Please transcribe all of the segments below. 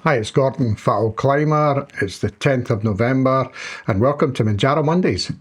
Hi, it's Gordon, FatOldClimber. It's the 10th of November and welcome to Mounjaro Mondays.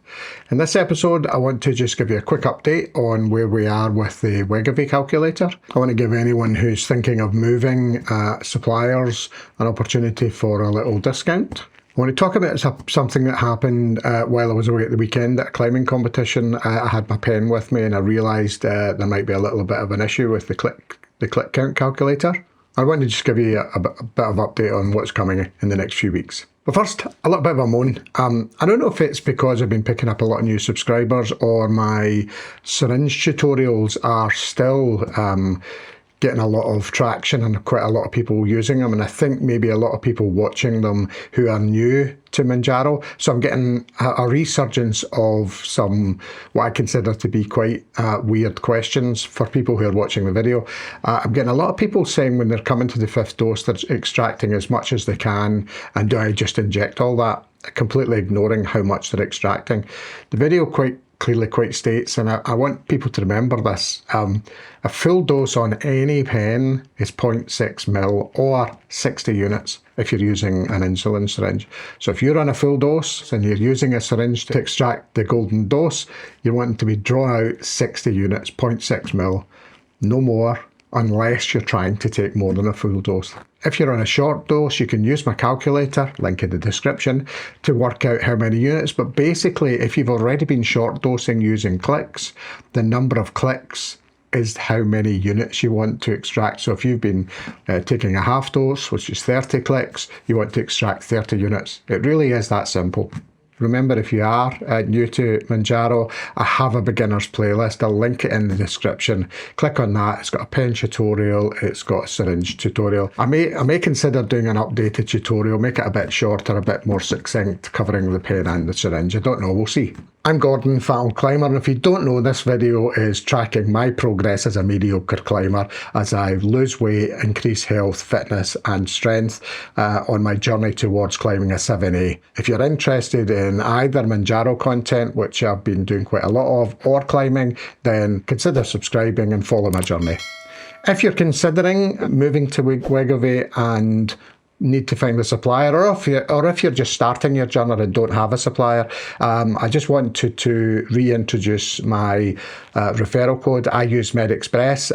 In this episode, I want to just give you a quick update on where we are with the Wegovy calculator. I want to give anyone who's thinking of moving suppliers an opportunity for a little discount. I want to talk about something that happened while I was away at the weekend at a climbing competition. I had my pen with me and I realised there might be a little bit of an issue with the click count calculator. I want to just give you a bit of update on what's coming in the next few weeks. But first, a little bit of a moan. I don't know if it's because I've been picking up a lot of new subscribers or my syringe tutorials are still getting a lot of traction and quite a lot of people using them, and I think maybe a lot of people watching them who are new to Mounjaro. So I'm getting a resurgence of some what I consider to be quite weird questions for people who are watching the video. I'm getting a lot of people saying when they're coming to the 5th dose they're extracting as much as they can, and do I just inject all that, completely ignoring how much they're extracting. The video quite clearly states, and I want people to remember this, a full dose on any pen is 0.6 mil or 60 units if you're using an insulin syringe. So if you're on a full dose and you're using a syringe to extract the golden dose, you're wanting to be drawn out 60 units, 0.6 mil, no more, unless you're trying to take more than a full dose. If you're on a short dose, you can use my calculator, link in the description, to work out how many units. But basically, if you've already been short dosing using clicks, the number of clicks is how many units you want to extract. So if you've been taking a half dose, which is 30 clicks, you want to extract 30 units. It really is that simple. Remember, if you are new to Mounjaro, I have a beginner's playlist. I'll link it in the description. Click on that. It's got a pen tutorial. It's got a syringe tutorial. I may consider doing an updated tutorial, make it a bit shorter, a bit more succinct, covering the pen and the syringe. I don't know. We'll see. I'm Gordon, FatOldClimber, and if you don't know, this video is tracking my progress as a mediocre climber as I lose weight, increase health, fitness and strength on my journey towards climbing a 7A. If you're interested in either Mounjaro content, which I've been doing quite a lot of, or climbing, then consider subscribing and follow my journey. If you're considering moving to Wegovy and need to find a supplier, or if you're just starting your journey and don't have a supplier, I just wanted to reintroduce my referral code. I use MedExpress.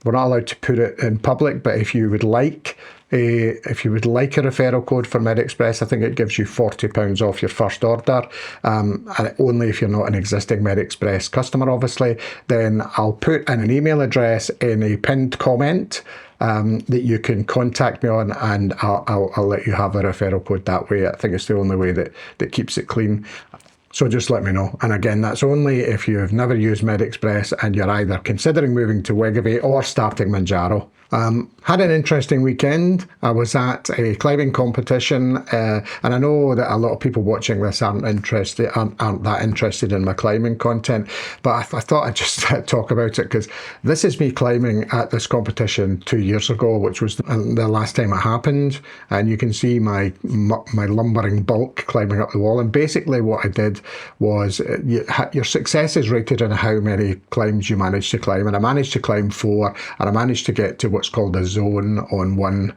We're not allowed to put it in public, but if you would like a referral code for MedExpress, I think it gives you £40 off your first order, and only if you're not an existing MedExpress customer, obviously. Then I'll put in an email address in a pinned comment that you can contact me on, and I'll let you have a referral code that way. I think it's the only way that keeps it clean. So just let me know. And again, that's only if you've never used MedExpress and you're either considering moving to Wegovy or starting Mounjaro. Had an interesting weekend. I was at a climbing competition, and I know that a lot of people watching this aren't that interested in my climbing content, but I thought I'd just talk about it because this is me climbing at this competition 2 years ago, which was the last time it happened, and you can see my lumbering bulk climbing up the wall. And basically what I did was your success is rated on how many climbs you manage to climb, and I managed to climb 4, and I managed to get to what's called a zone on 1.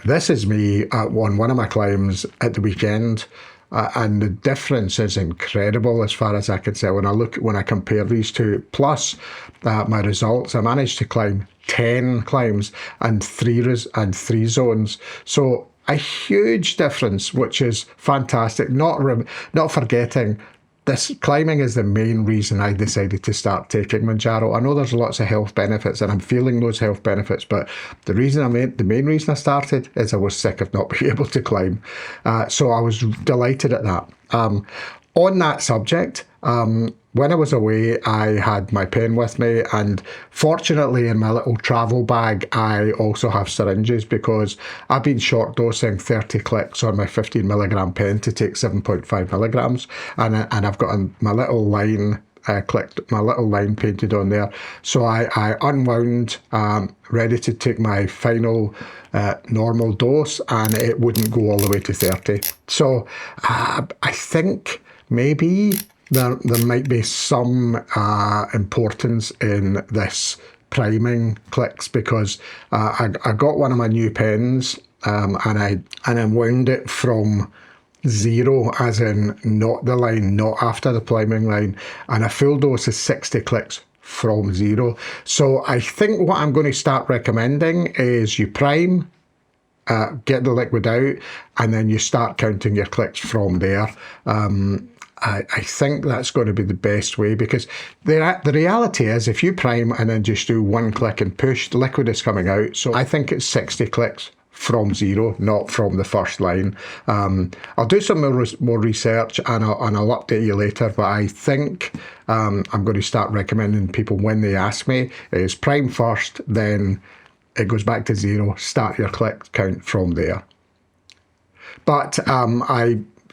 This is me on one of my climbs at the weekend, and the difference is incredible as far as I can say when I compare these two. Plus my results, I managed to climb 10 climbs and three zones. So a huge difference, which is fantastic. Not forgetting, this climbing is the main reason I decided to start taking Mounjaro. I know there's lots of health benefits and I'm feeling those health benefits, but the main reason I started is I was sick of not being able to climb. So I was delighted at that. On that subject, when I was away, I had my pen with me, and fortunately in my little travel bag, I also have syringes because I've been short dosing 30 clicks on my 15 milligram pen to take 7.5 milligrams, and I've got my little line my little line painted on there. So I unwound, ready to take my final normal dose, and it wouldn't go all the way to 30. So I think maybe there might be some importance in this priming clicks, because I got one of my new pens and I unwound it from 0, as in not the line, not after the priming line, and a full dose is 60 clicks from 0. So I think what I'm going to start recommending is you prime, get the liquid out, and then you start counting your clicks from there. I think that's going to be the best way, because the reality is, if you prime and then just do one click and push, the liquid is coming out. So I think it's 60 clicks from 0, not from the first line. I'll do some more research and I'll update you later, but I think I'm going to start recommending people, when they ask me, is prime first, then it goes back to 0, start your click count from there. But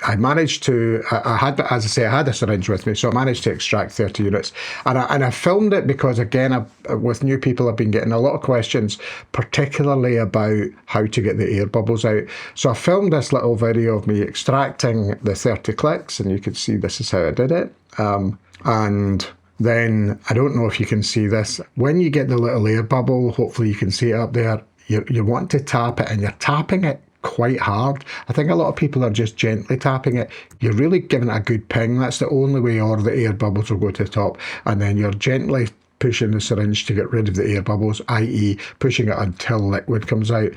I managed to, I had, as I say, I had a syringe with me, so I managed to extract 30 units. And I filmed it because, again, with new people, I've been getting a lot of questions, particularly about how to get the air bubbles out. So I filmed this little video of me extracting the 30 clicks, and you can see this is how I did it. And then, I don't know if you can see this, when you get the little air bubble, hopefully you can see it up there, you want to tap it, and you're tapping it quite hard. I think a lot of people are just gently tapping it. You're really giving it a good ping. That's the only way, or the air bubbles will go to the top. And then you're gently pushing the syringe to get rid of the air bubbles, i.e. pushing it until liquid comes out.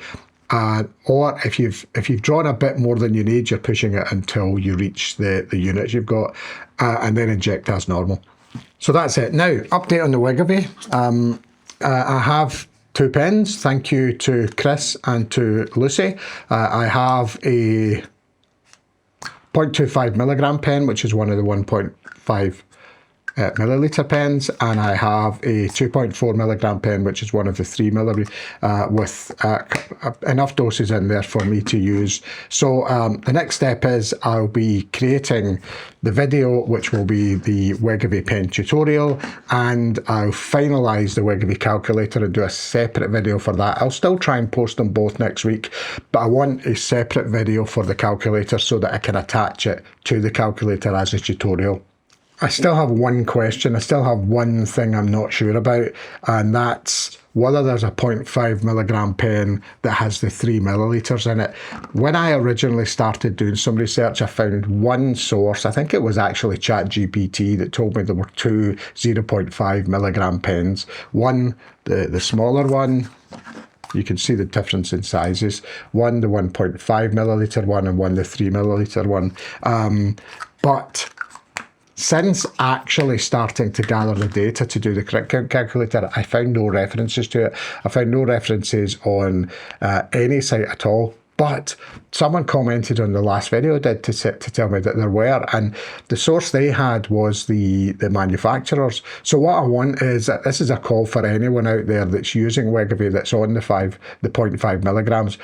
Or if you've drawn a bit more than you need, you're pushing it until you reach the units you've got, and then inject as normal. So that's it. Now, update on the Wegovy. I have 2 pens. Thank you to Chris and to Lucy. I have a 0.25 milligram pen, which is one of the 1.5 milliliter pens, and I have a 2.4 milligram pen, which is one of the 3 milliliter, with enough doses in there for me to use. So the next step is I'll be creating the video, which will be the Wegovy Pen tutorial, and I'll finalise the Wegovy calculator and do a separate video for that. I'll still try and post them both next week, but I want a separate video for the calculator so that I can attach it to the calculator as a tutorial. I still have one question. I still have one thing I'm not sure about, and that's whether there's a 0.5 milligram pen that has the 3 milliliters in it. When I originally started doing some research, I found one source, I think it was actually ChatGPT, that told me there were 2 0.5 milligram pens. One, the smaller one, you can see the difference in sizes. One, the 1.5 milliliter one, and one, the 3 milliliter one. But since actually starting to gather the data to do the click count calculator, I found no references to it. I found no references on any site at all. But someone commented on the last video I did to tell me that there were, and the source they had was the manufacturers. So what I want is that this is a call for anyone out there that's using Wegovy, that's on the 0.5 milligrams.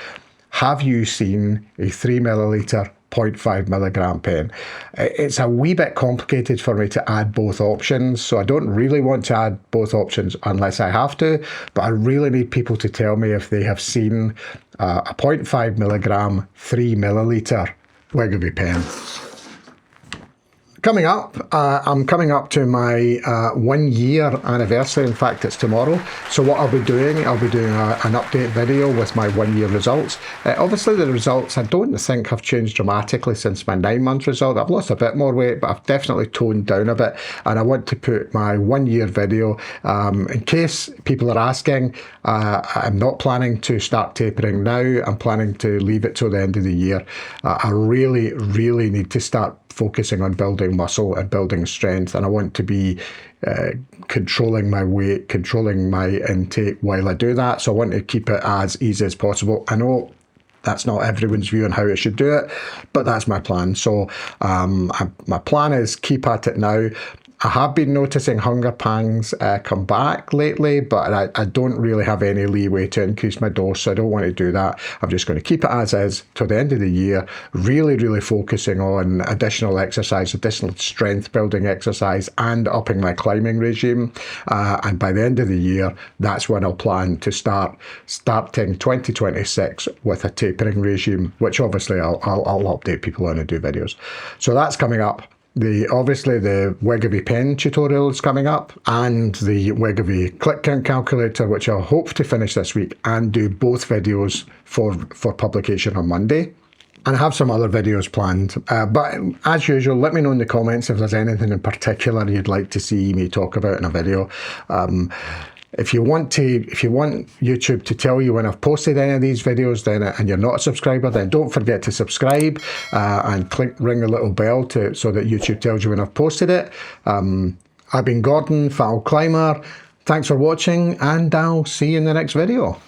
Have you seen a 3 milliliter 0.5 milligram pen? It's a wee bit complicated for me to add both options, so I don't really want to add both options unless I have to, but I really need people to tell me if they have seen a 0.5 milligram 3 milliliter Wegovy pen. Coming up, I'm coming up to my 1 year anniversary. In fact, it's tomorrow. So what I'll be doing an update video with my 1 year results. Obviously, the results I don't think have changed dramatically since my 9-month result. I've lost a bit more weight, but I've definitely toned down a bit. And I want to put my 1 year video, in case people are asking. I'm not planning to start tapering now. I'm planning to leave it till the end of the year. I really, really need to start focusing on building muscle and building strength, and I want to be controlling my weight, controlling my intake while I do that. So I want to keep it as easy as possible. I know that's not everyone's view on how I should do it, but that's my plan. So my plan is keep at it now. I have been noticing hunger pangs come back lately, but I don't really have any leeway to increase my dose, so I don't want to do that. I'm just going to keep it as is till the end of the year, really, really focusing on additional exercise, additional strength building exercise, and upping my climbing regime. And by the end of the year, that's when I'll plan to starting 2026 with a tapering regime, which obviously I'll update people on and do videos. So that's coming up. Obviously the Wegovy Pen tutorial is coming up, and the Wegovy click count calculator, which I hope to finish this week and do both videos for publication on Monday. And I have some other videos planned, but as usual, let me know in the comments if there's anything in particular you'd like to see me talk about in a video. If you want YouTube to tell you when I've posted any of these videos, then and you're not a subscriber, then don't forget to subscribe and ring the little bell so that YouTube tells you when I've posted it. I've been Gordon, FatOldClimber. Thanks for watching, and I'll see you in the next video.